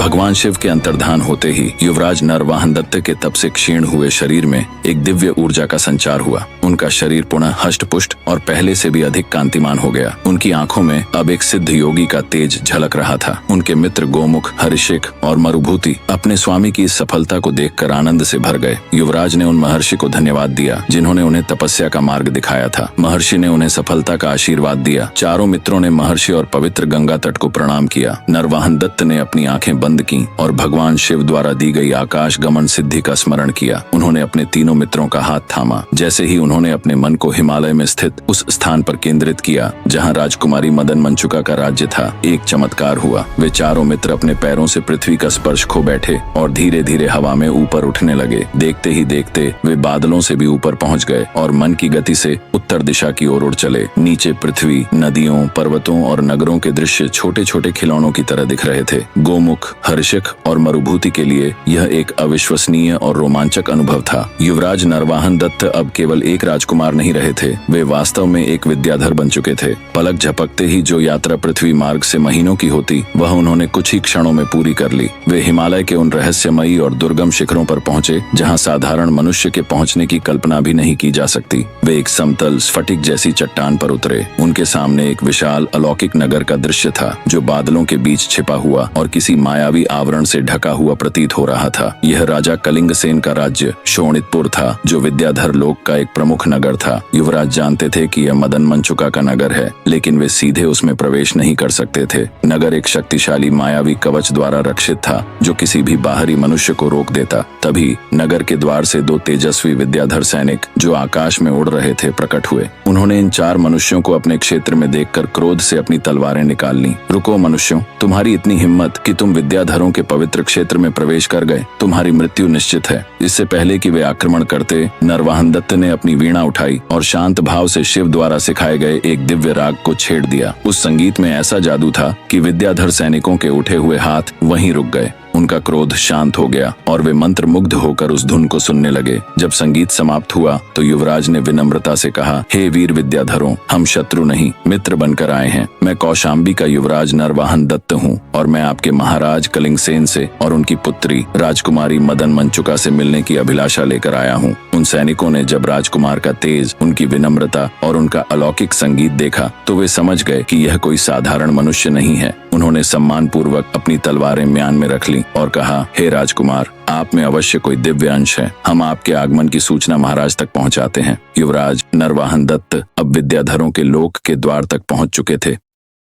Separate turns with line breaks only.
भगवान शिव के अंतर्धान होते ही युवराज नरवाहन दत्त के तप से क्षीण हुए शरीर में एक दिव्य ऊर्जा का संचार हुआ। उनका शरीर पुनः हष्ट-पुष्ट और पहले से भी अधिक कांतिमान हो गया। उनकी आंखों में अब एक सिद्ध योगी का तेज झलक रहा था। उनके मित्र गोमुख, हरिशिख और मरुभूति अपने स्वामी की इस सफलता को देखकर आनंद से भर गए। युवराज ने उन महर्षि को धन्यवाद दिया जिन्होंने उन्हें तपस्या का मार्ग दिखाया था। महर्षि ने उन्हें सफलता का आशीर्वाद दिया। चारों मित्रों ने महर्षि और पवित्र गंगा तट को प्रणाम किया। नरवाहन दत्त ने अपनी आंखें बंद की और भगवान शिव द्वारा दी गई आकाश गमन सिद्धि का स्मरण किया। उन्होंने अपने तीनों मित्रों का हाथ थामा। जैसे ही उन्होंने अपने मन को हिमालय में स्थित उस स्थान पर केंद्रित किया जहां राजकुमारी मदन मंचुका का राज्य था, एक चमत्कार हुआ। वे चारों मित्र अपने पैरों से पृथ्वी का स्पर्श खो बैठे और धीरे धीरे हवा में ऊपर उठने लगे। देखते ही देखते वे बादलों से भी ऊपर पहुंच गए और मन की गति से उत्तर दिशा की ओर उड़ चले। नीचे पृथ्वी, नदियों, पर्वतों और नगरों के दृश्य छोटे छोटे खिलौनों की तरह दिख रहे थे। गोमुख, हर्षिख और मरुभूति के लिए यह एक अविश्वसनीय और रोमांचक अनुभव था। युवराज नरवाहन दत्त अब केवल एक राजकुमार नहीं रहे थे, वे वास्तव में एक विद्याधर बन चुके थे। पलक झपकते ही जो यात्रा पृथ्वी मार्ग से महीनों की होती, वह उन्होंने कुछ ही क्षणों में पूरी कर ली। वे हिमालय के उन रहस्यमयी और दुर्गम शिखरों पर पहुंचे जहां साधारण मनुष्य के पहुंचने की कल्पना भी नहीं की जा सकती। वे एक समतल स्फटिक जैसी चट्टान पर उतरे। उनके सामने एक विशाल अलौकिक नगर का दृश्य था जो बादलों के बीच छिपा हुआ और किसी मायावी आवरण से ढका हुआ प्रतीत हो रहा था। यह राजा कलिंगसेन का राज्य शोणितपुर था, जो विद्याधर लोक का एक प्रमुख नगर था। युवराज जानते थे कि यह मदन मंचुका का नगर है, लेकिन वे सीधे उसमें प्रवेश नहीं कर सकते थे। नगर एक शक्तिशाली मायावी कवच द्वारा रक्षित था जो किसी भी बाहरी मनुष्य को रोक देता। तभी नगर के द्वार से दो तेजस्वी विद्याधर सैनिक जो आकाश में उड़ रहे थे प्रकट हुए। उन्होंने इन चार मनुष्यों को अपने क्षेत्र में देखकर क्रोध से अपनी तलवारें निकाल लीं। रुको मनुष्यों, तुम्हारी इतनी हिम्मत कि तुम विद्याधरों के पवित्र क्षेत्र में प्रवेश कर गए, तुम्हारी मृत्यु निश्चित है। इससे पहले कि वे आक्रमण करते, नरवाहन दत्त ने अपनी वीणा उठाई और शांत भाव से शिव द्वारा सिखाए गए एक दिव्य राग को छेड़ दिया। उस संगीत में ऐसा जादू था कि विद्याधर सैनिकों के उठे हुए हाथ वहीं रुक गए। उनका क्रोध शांत हो गया और वे मंत्र मुग्ध होकर उस धुन को सुनने लगे। जब संगीत समाप्त हुआ तो युवराज ने विनम्रता से कहा, हे वीर विद्याधरों, हम शत्रु नहीं मित्र बनकर आए हैं। मैं कौशाम्बी का युवराज नरवाहन दत्त हूँ और मैं आपके महाराज कलिंगसेन से और उनकी पुत्री राजकुमारी मदन मंचुका से मिलने की अभिलाषा लेकर आया हूँ। उन सैनिकों ने जब राजकुमार का तेज, उनकी विनम्रता और उनका अलौकिक संगीत देखा तो वे समझ गए कि यह कोई साधारण मनुष्य नहीं है। उन्होंने सम्मान पूर्वक अपनी तलवारें म्यान में रख ली और कहा, हे राजकुमार, आप में अवश्य कोई दिव्य अंश है। हम आपके आगमन की सूचना महाराज तक पहुंचाते हैं। युवराज नरवाहन दत्त अब विद्याधरों के लोक के द्वार तक पहुंच चुके थे।